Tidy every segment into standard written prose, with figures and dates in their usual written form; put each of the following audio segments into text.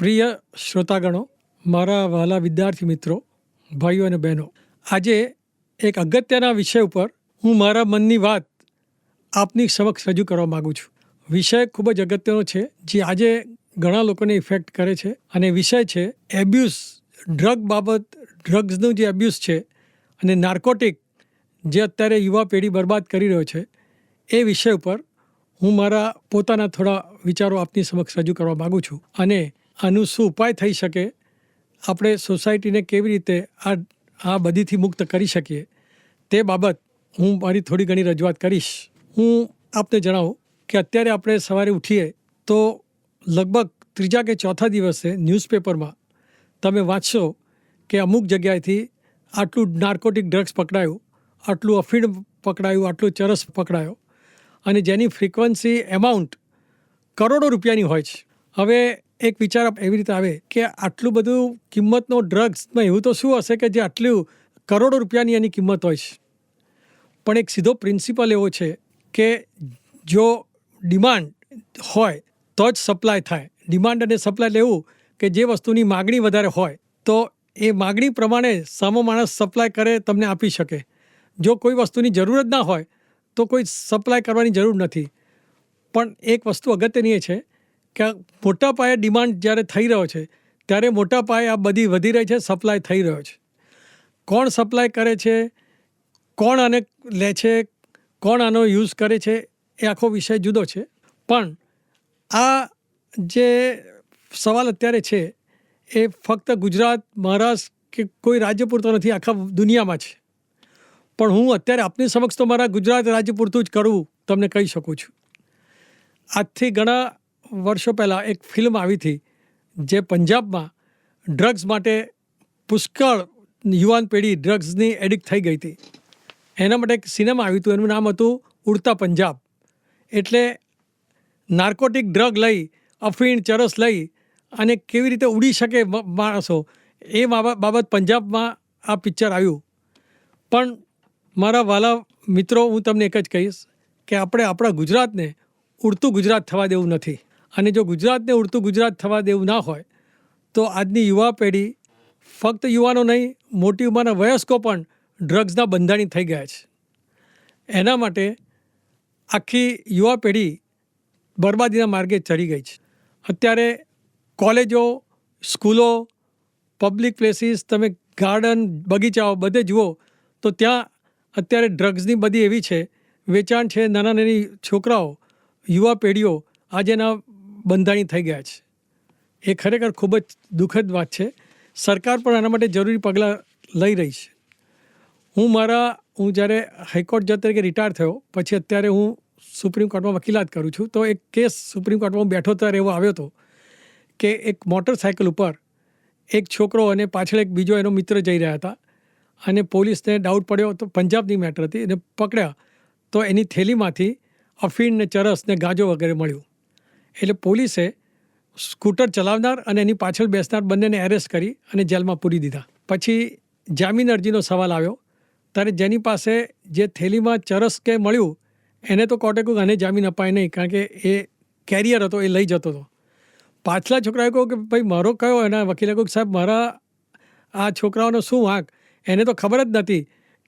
પ્રિય શ્રોતાગણો, મારા વહાલા વિદ્યાર્થી મિત્રો, ભાઈઓ અને બહેનો, આજે એક અગત્યના વિષય ઉપર હું મારા મનની વાત આપની સમક્ષ રજૂ કરવા માગું છું. વિષય ખૂબ જ અગત્યનો છે, જે આજે ઘણા લોકોને ઇફેક્ટ કરે છે, અને વિષય છે એબ્યુઝ. ડ્રગ્સનું જે એબ્યુઝ છે અને નાર્કોટિક જે અત્યારે યુવા પેઢી બરબાદ કરી રહ્યો છે, એ વિષય ઉપર હું મારા પોતાના થોડા વિચારો આપની સમક્ષ રજૂ કરવા માગું છું. અને આનું શું ઉપાય થઈ શકે, આપણે સોસાયટીને કેવી રીતે આ બધીથી મુક્ત કરી શકીએ, તે બાબત હું મારી થોડી ઘણી રજૂઆત કરીશ. હું આપને જણાવું કે અત્યારે આપણે સવારે ઉઠીએ તો લગભગ ત્રીજા કે ચોથા દિવસે ન્યૂઝપેપરમાં તમે વાંચશો કે અમુક જગ્યાએથી આટલું નાર્કોટિક ડ્રગ્સ પકડાયું, આટલું અફીણ પકડાયું, આટલું ચરસ પકડાયો, અને જેની ફ્રીક્વન્સી એમાઉન્ટ કરોડો રૂપિયાની હોય છે. હવે એક વિચાર એવી રીતે આવે કે આટલું બધું કિંમતનો ડ્રગ્સમાં એવું તો શું હશે કે જે આટલું કરોડો રૂપિયાની એની કિંમત હોય છે. પણ એક સીધો પ્રિન્સિપલ એવો છે કે જો ડિમાન્ડ હોય તો જ સપ્લાય થાય. ડિમાન્ડ અને સપ્લાય લેવું કે જે વસ્તુની માગણી વધારે હોય તો એ માગણી પ્રમાણે સામો માણસ સપ્લાય કરે, તમને આપી શકે. જો કોઈ વસ્તુની જરૂર જ ના હોય તો કોઈ સપ્લાય કરવાની જરૂર નથી. પણ એક વસ્તુ અગત્યની એ છે કે મોટા પાયે ડિમાન્ડ જ્યારે થઈ રહ્યો છે ત્યારે મોટા પાયે આ બધી વધી રહી છે, સપ્લાય થઈ રહ્યો છે. કોણ સપ્લાય કરે છે, કોણ આને લે છે, કોણ આનો યુઝ કરે છે, એ આખો વિષય જુદો છે. પણ આ જે સવાલ અત્યારે છે એ ફક્ત ગુજરાત, મહારાષ્ટ્ર કે કોઈ રાજ્ય પૂરતો નથી, આખા દુનિયામાં છે. પણ હું અત્યારે આપની સમક્ષ તો મારા ગુજરાત રાજ્ય પૂરતું જ કરવું તમને કહી શકું છું. આજથી ઘણા વર્ષો પહેલાં એક ફિલ્મ આવી હતી જે પંજાબમાં ડ્રગ્સ માટે પુષ્કળ યુવાન પેઢી ડ્રગ્સની એડિક્ટ થઈ ગઈ હતી. એના માટે એક સિનેમા આવ્યું હતું, એનું નામ હતું ઉડતા પંજાબ. એટલે નાર્કોટિક ડ્રગ લઈ, અફીણ, ચરસ લઈ અને કેવી રીતે ઉડી શકે માણસો, એ બાબત પંજાબમાં આ પિક્ચર આવ્યું. પણ મારા વાલા મિત્રો, હું તમને એક જ કહીશ કે આપણે આપણા ગુજરાતને ઉડતું ગુજરાત થવા દેવું નથી. અને જો ગુજરાતને ઉડતું ગુજરાત થવા દેવું ના હોય તો આજની યુવા પેઢી, ફક્ત યુવાનો નહીં, મોટી ઉંમરના વયસ્કો પણ ડ્રગ્સના બંધાણી થઈ ગયા છે. એના માટે આખી યુવા પેઢી બરબાદીના માર્ગે ચડી ગઈ છે. અત્યારે કોલેજો, સ્કૂલો, પબ્લિક પ્લેસીસ, તમે ગાર્ડન, બગીચાઓ બધે જુઓ તો ત્યાં અત્યારે ડ્રગ્સની બધી એવી છે વેચાણ છે. નાના નાની છોકરાઓ, યુવા પેઢીઓ આજે એના બંધાણી થઈ ગયા છે. એ ખરેખર ખૂબ જ દુઃખદ વાત છે. સરકાર પણ આના માટે જરૂરી પગલાં લઈ રહી છે. હું જ્યારે હાઈકોર્ટ જજ તરીકે રિટાયર થયો પછી અત્યારે હું સુપ્રીમ કોર્ટમાં વકીલાત કરું છું. તો એક કેસ સુપ્રીમ કોર્ટમાં હું બેઠો ત્યારે એવો આવ્યો હતો કે એક મોટરસાઇકલ ઉપર એક છોકરો અને પાછળ એક બીજો એનો મિત્ર જઈ રહ્યા હતા, અને પોલીસને ડાઉટ પડ્યો તો પંજાબની મેટર હતી, એને પકડ્યા તો એની થેલીમાંથી અફીણ ને ચરસ ને ગાંજો વગેરે મળ્યું. એટલે પોલીસે સ્કૂટર ચલાવનાર અને એની પાછળ બેસનાર બંનેને એરેસ્ટ કરી અને જેલમાં પૂરી દીધા. પછી જામીન અરજીનો સવાલ આવ્યો ત્યારે જેની પાસે જે થેલીમાં ચરસ કે મળ્યું એને તો કોર્ટે કહ્યું આને જામીન અપાય નહીં, કારણ કે એ કેરિયર હતો, એ લઈ જતો હતો. પાછલા છોકરાએ કહ્યું કે ભાઈ મારો કયો? એના વકીલે કહ્યું સાહેબ મારા આ છોકરાઓનો શું વાંક, એને તો ખબર જ નથી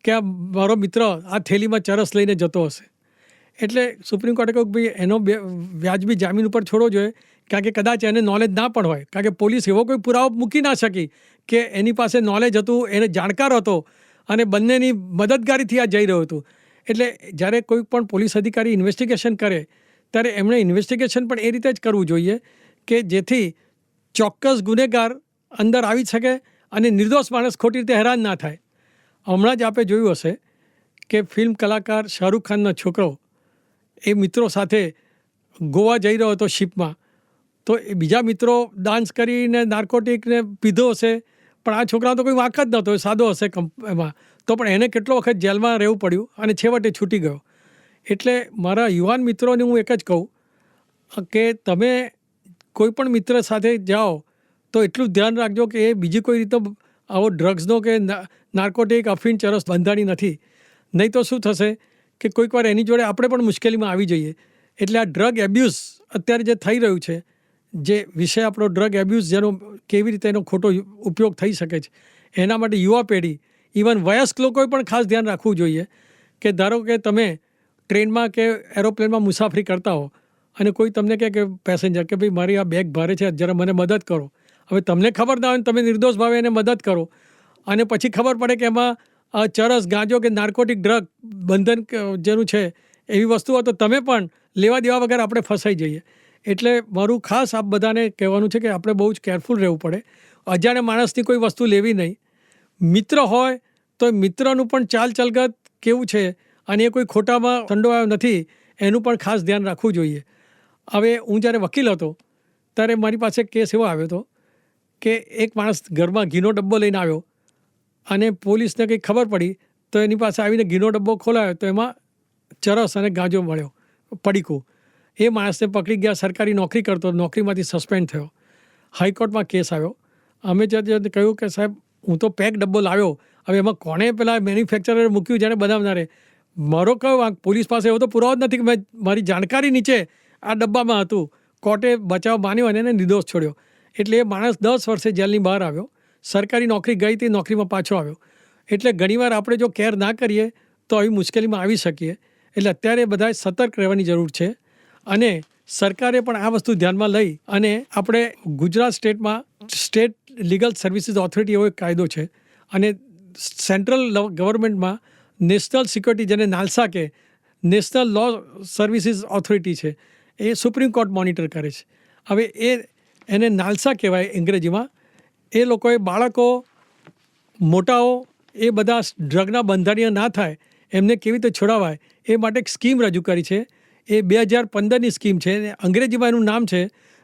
કે આ મારો મિત્ર આ થેલીમાં ચરસ લઈને જતો હશે. એટલે સુપ્રીમ કોર્ટે કહ્યું કે ભાઈ એનો વ્યાજબી જામીન ઉપર છોડવો જોઈએ, કારણ કે કદાચ એને નોલેજ ના પણ હોય, કારણ કે પોલીસ એવો કોઈ પુરાવો મૂકી ના શકી કે એની પાસે નોલેજ હતું, એને જાણકાર હતો અને બંનેની મદદગારીથી આ જઈ રહ્યો હતું. એટલે જ્યારે કોઈ પણ પોલીસ અધિકારી ઇન્વેસ્ટિગેશન કરે ત્યારે એમણે ઇન્વેસ્ટિગેશન પણ એ રીતે જ કરવું જોઈએ કે જેથી ચોક્કસ ગુનેગાર અંદર આવી શકે અને નિર્દોષ માણસ ખોટી રીતે હેરાન ના થાય. હમણાં જ આપણે જોયું હશે કે ફિલ્મ કલાકાર શાહરૂખ ખાનનો છોકરો એ મિત્રો સાથે ગોવા જઈ રહ્યો હતો શિપમાં, તો એ બીજા મિત્રો ડાન્સ કરીને નાર્કોટિકને પીધો હશે, પણ આ છોકરા તો કોઈ વાંક જ નહોતો, સાદો હશે એમાં, તો પણ એને કેટલો વખત જેલમાં રહેવું પડ્યું અને છેવટે છૂટી ગયો. એટલે મારા યુવાન મિત્રોને હું એક જ કહું કે તમે કોઈ પણ મિત્ર સાથે જાઓ તો એટલું ધ્યાન રાખજો કે એ બીજી કોઈ રીતે આવો ડ્રગ્સનો કે નાર્કોટિક, અફીણ, ચરસ બંધાણી નથી. નહીં તો શું થશે કે કોઈક વાર એની જોડે આપણે પણ મુશ્કેલીમાં આવી જઈએ. એટલે આ ડ્રગ એબ્યુઝ અત્યારે જે થઈ રહ્યું છે, જે વિષય આપણો ડ્રગ એબ્યુઝ જેનો કેવી રીતે એનો ખોટો ઉપયોગ થઈ શકે છે એના માટે યુવા પેઢી ઇવન વયસ્ક લોકોએ પણ ખાસ ધ્યાન રાખવું જોઈએ કે ધારો કે તમે ટ્રેનમાં કે એરોપ્લેનમાં મુસાફરી કરતા હો અને કોઈ તમને કહે કે પેસેન્જર કે ભાઈ મારી આ બેગ ભારે છે જરા મને મદદ કરો. હવે તમને ખબર ના હોય તમે નિર્દોષ ભાવે એને મદદ કરો અને પછી ખબર પડે કે એમાં ચરસ ગાંજો કે નાર્કોટિક ડ્રગ બંધન જેનું છે એવી વસ્તુઓ તો તમે પણ લેવા દેવા વગર આપણે ફસાઈ જઈએ. એટલે મારું ખાસ આપ બધાને કહેવાનું છે કે આપણે બહુ જ કેરફુલ રહેવું પડે. અજાણ્યા માણસની કોઈ વસ્તુ લેવી નહીં. મિત્ર હોય તો મિત્રનું પણ ચાલ ચલગત કેવું છે અને એ કોઈ ખોટામાં સંડોવાયો નથી એનું પણ ખાસ ધ્યાન રાખવું જોઈએ. હવે હું જ્યારે વકીલ હતો ત્યારે મારી પાસે કેસ એવો આવ્યો હતો કે એક માણસ ઘરમાં ઘીનો ડબ્બો લઈને આવ્યો અને પોલીસને કંઈ ખબર પડી તો એની પાસે આવીને ઘીનો ડબ્બો ખોલાયો તો એમાં ચરસ અને ગાંજો મળ્યો પડીકું. એ માણસને પકડી ગયા, સરકારી નોકરી કરતો, નોકરીમાંથી સસ્પેન્ડ થયો. હાઈકોર્ટમાં કેસ આવ્યો. અમે જજે કહ્યું કે સાહેબ હું તો પેક ડબ્બો લાવ્યો, હવે એમાં કોણે પેલા મેન્યુફેક્ચરરે મૂક્યું જેને બનાવનારે, મારો કયો વાંક? પોલીસ પાસે એવો તો પુરાવો જ નથી કે મેં મારી જાણકારી નીચે આ ડબ્બામાં હતું. કોર્ટે બચાવ માન્યો અને એને નિર્દોષ છોડ્યો. એટલે એ માણસ 10 વર્ષે જેલની બહાર આવ્યો. સરકારી નોકરી ગઈ હતી, નોકરીમાં પાછો આવ્યો. એટલે ઘણીવાર આપણે જો કેર ના કરીએ તો આવી મુશ્કેલીમાં આવી શકીએ. એટલે અત્યારે બધાએ સતર્ક રહેવાની જરૂર છે અને સરકારે પણ આ વસ્તુ ધ્યાનમાં લઈ અને આપણે Gujarat state legal services authority એવો એક કાયદો છે અને સેન્ટ્રલ ગવર્મેન્ટમાં નેશનલ સિક્યોરિટી જેને નાલસા કે નેશનલ લો સર્વિસીસ ઓથોરિટી છે, એ સુપ્રીમ કોર્ટ મોનિટર કરે છે. હવે એને નાલસા કહેવાય અંગ્રેજીમાં. એ લોકોએ બાળકો મોટાઓ એ બધા ડ્રગના બંધારણીય ના થાય એમને કેવી રીતે છોડાવાય એ માટે એક સ્કીમ રજૂ કરી છે. એ 2015ની સ્કીમ છે. અંગ્રેજીમાં એનું નામ છે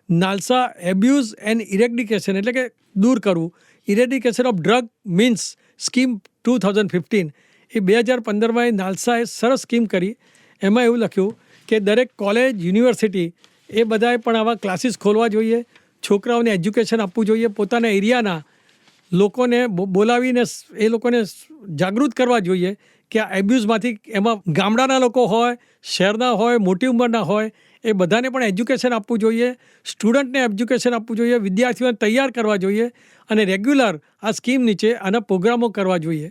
નાલસા એબ્યુઝ એન્ડ ઇરેડિકેશન, એટલે કે દૂર કરવું. ઇરેડિકેશન ઓફ ડ્રગ મીન્સ સ્કીમ 2015. એ 2015માં એ નાલસાએ સરસ સ્કીમ કરી. એમાં એવું લખ્યું કે દરેક કોલેજ, યુનિવર્સિટી એ બધાએ પણ આવા ક્લાસીસ ખોલવા જોઈએ. છોકરાઓને એજ્યુકેશન આપવું જોઈએ. પોતાના એરિયાના લોકોને બોલાવીને એ લોકોને જાગૃત કરવા જોઈએ કે આ એબ્યુઝમાંથી, એમાં ગામડાના લોકો હોય, શહેરના હોય, મોટી ઉંમરના હોય, એ બધાને પણ એજ્યુકેશન આપવું જોઈએ. સ્ટુડન્ટને એજ્યુકેશન આપવું જોઈએ. વિદ્યાર્થીઓને તૈયાર કરવા જોઈએ અને રેગ્યુલર આ સ્કીમ નીચે આના પ્રોગ્રામો કરવા જોઈએ.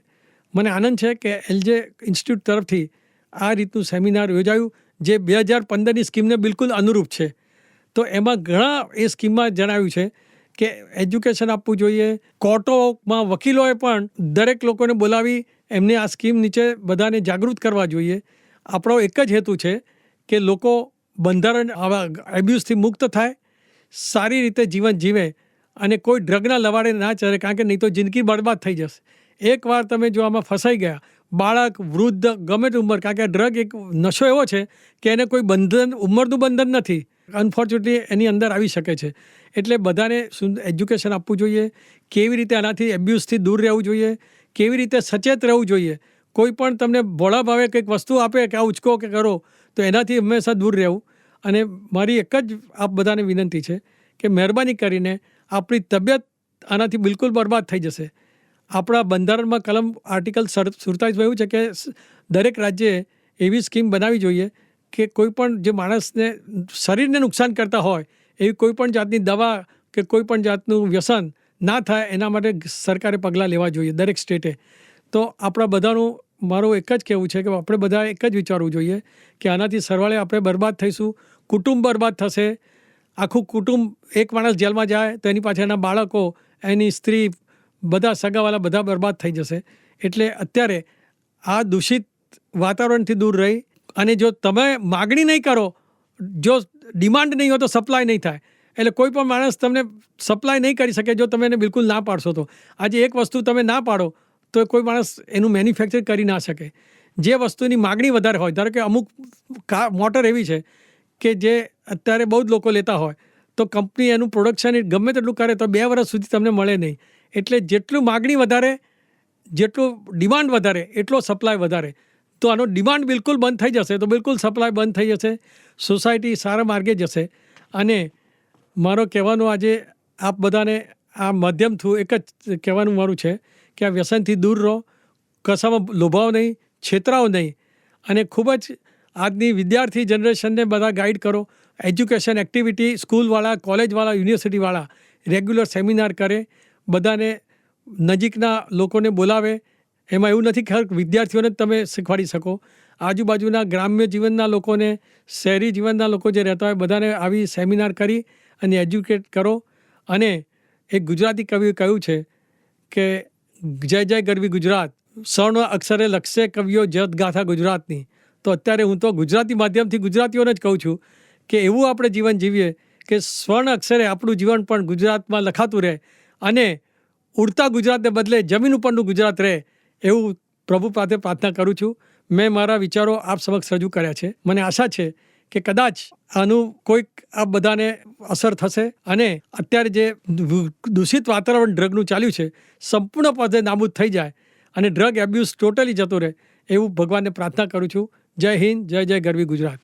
મને આનંદ છે કે એલજે ઇન્સ્ટિટ્યૂટ તરફથી આ રીતનું સેમિનાર યોજાયું જે 2015ની સ્કીમને બિલકુલ અનુરૂપ છે. તો એમાં ઘણા એ સ્કીમમાં જણાવ્યું છે કે એજ્યુકેશન આપવું જોઈએ. કોર્ટોમાં વકીલોએ પણ દરેક લોકોને બોલાવી એમને આ સ્કીમ નીચે બધાને જાગૃત કરવા જોઈએ. આપણો એક જ હેતુ છે કે લોકો બંધારણ આવા એબ્યુઝથી મુક્ત થાય, સારી રીતે જીવન જીવે અને કોઈ ડ્રગના લવાડે ના ચરે, કારણ કે નહીં તો જિંદગી બરબાદ થઈ જશે. એકવાર તમે જો આમાં ફસાઈ ગયા, બાળક, વૃદ્ધ, ગમે તે ઉંમર, કારણ કે ડ્રગ એક નશો એવો છે કે એને કોઈ ઉંમરનું બંધન નથી. અનફોર્ચ્યુનેટલી એની અંદર આવી શકે છે. એટલે બધાને એજ્યુકેશન આપવું જોઈએ. કેવી રીતે આનાથી એબ્યુઝથી દૂર રહેવું જોઈએ, કેવી રીતે સચેત રહેવું જોઈએ. કોઈ પણ તમને ભોળા ભાવે કંઈક વસ્તુ આપે કે આ ઉચકો કે કરો તો એનાથી હંમેશા દૂર રહેવું. અને મારી એક જ આપ બધાને વિનંતી છે કે મહેરબાની કરીને આપણી તબિયત આનાથી બિલકુલ બરબાદ થઈ જશે. આપણા બંધારણમાં કલમ આર્ટિકલ 47 એવું છે કે દરેક રાજ્યે એવી સ્કીમ બનાવવી જોઈએ કે કોઈ પણ જે માણસને શરીરને નુકસાન કરતા હોય એવી કોઈ પણ જાતની દવા કે કોઈ પણ જાતનું વ્યસન ના થાય એના માટે સરકારે પગલાં લેવા જોઈએ દરેક સ્ટેટે. તો આપણા બધાનું મારું એક જ કહેવું છે કે આપણે બધા એક જ વિચારવું જોઈએ કે આનાથી સરવાળે આપણે બરબાદ થઈશું, કુટુંબ બરબાદ થશે. આખું કુટુંબ, એક માણસ જેલમાં જાય તો એની પાછળ એના બાળકો, એની સ્ત્રી, બધા સગાવાલા બધા બરબાદ થઈ જશે. એટલે અત્યારે આ દૂષિત વાતાવરણથી દૂર રહી અને જો તમે માગણી નહીં કરો, જો ડિમાન્ડ નહીં હોય તો સપ્લાય નહીં થાય. એટલે કોઈ પણ માણસ તમને સપ્લાય નહીં કરી શકે જો તમે એને બિલકુલ ના પાડશો તો. આજે એક વસ્તુ તમે ના પાડો તો કોઈ માણસ એનું મેન્યુફેક્ચર કરી ના શકે. જે વસ્તુની માગણી વધારે હોય, ધારો કે અમુક મોટર એવી છે કે જે અત્યારે બહુ જ લોકો લેતા હોય તો કંપની એનું પ્રોડક્શન ગમે તેટલું કરે તો 2 વર્ષ સુધી તમને મળે નહીં. એટલે જેટલું માગણી વધારે, જેટલું ડિમાન્ડ વધારે એટલો સપ્લાય વધારે. તો આનો ડિમાન્ડ બિલકુલ બંધ થઈ જશે તો બિલકુલ સપ્લાય બંધ થઈ જશે. સોસાયટી સારા માર્ગે જશે. અને મારો કહેવાનો આજે આપ બધાને આ માધ્યમ થ્રુ એક જ કહેવાનું મારું છે કે આ વ્યસનથી દૂર રહો, કશામાં લોભાવ નહીં, છેતરાઓ નહીં અને ખૂબ જ આજની વિદ્યાર્થી જનરેશનને બધા ગાઈડ કરો. એજ્યુકેશન એક્ટિવિટી સ્કૂલવાળા, કોલેજવાળા, યુનિવર્સિટીવાળા રેગ્યુલર સેમિનાર કરે, બધાને નજીકના લોકોને બોલાવે. એમાં એવું નથી કે વિદ્યાર્થીઓને જ તમે શીખવાડી શકો, આજુબાજુના ગ્રામ્ય જીવનના લોકોને, શહેરી જીવનના લોકો જે રહેતા હોય બધાને આવી સેમિનાર કરી અને એજ્યુકેટ કરો. અને એક ગુજરાતી કવિએ કહ્યું છે કે જય જય ગરવી ગુજરાત, સ્વર્ણ અક્ષરે લખશે કવિઓ જત ગાથા ગુજરાતની. તો અત્યારે હું તો ગુજરાતી માધ્યમથી ગુજરાતીઓને જ કહું છું કે એવું આપણે જીવન જીવીએ કે સ્વર્ણ અક્ષરે આપણું જીવન પણ ગુજરાતમાં લખાતું રહે અને ઉડતા ગુજરાતને બદલે જમીન ઉપરનું ગુજરાત રહે, એવું પ્રભુ પાસે પ્રાર્થના કરું છું. મેં મારા વિચારો આપ સમક્ષ રજૂ કર્યા છે. મને આશા છે કે કદાચ આનું કોઈક આ બધાને અસર થશે અને અત્યારે જે દૂષિત વાતાવરણ ડ્રગનું ચાલ્યું છે સંપૂર્ણપણે નાબૂદ થઈ જાય અને ડ્રગ એબ્યુઝ ટોટલી જતો રહે, એવું ભગવાનને પ્રાર્થના કરું છું. જય હિન્દ, જય જય ગરવી ગુજરાત.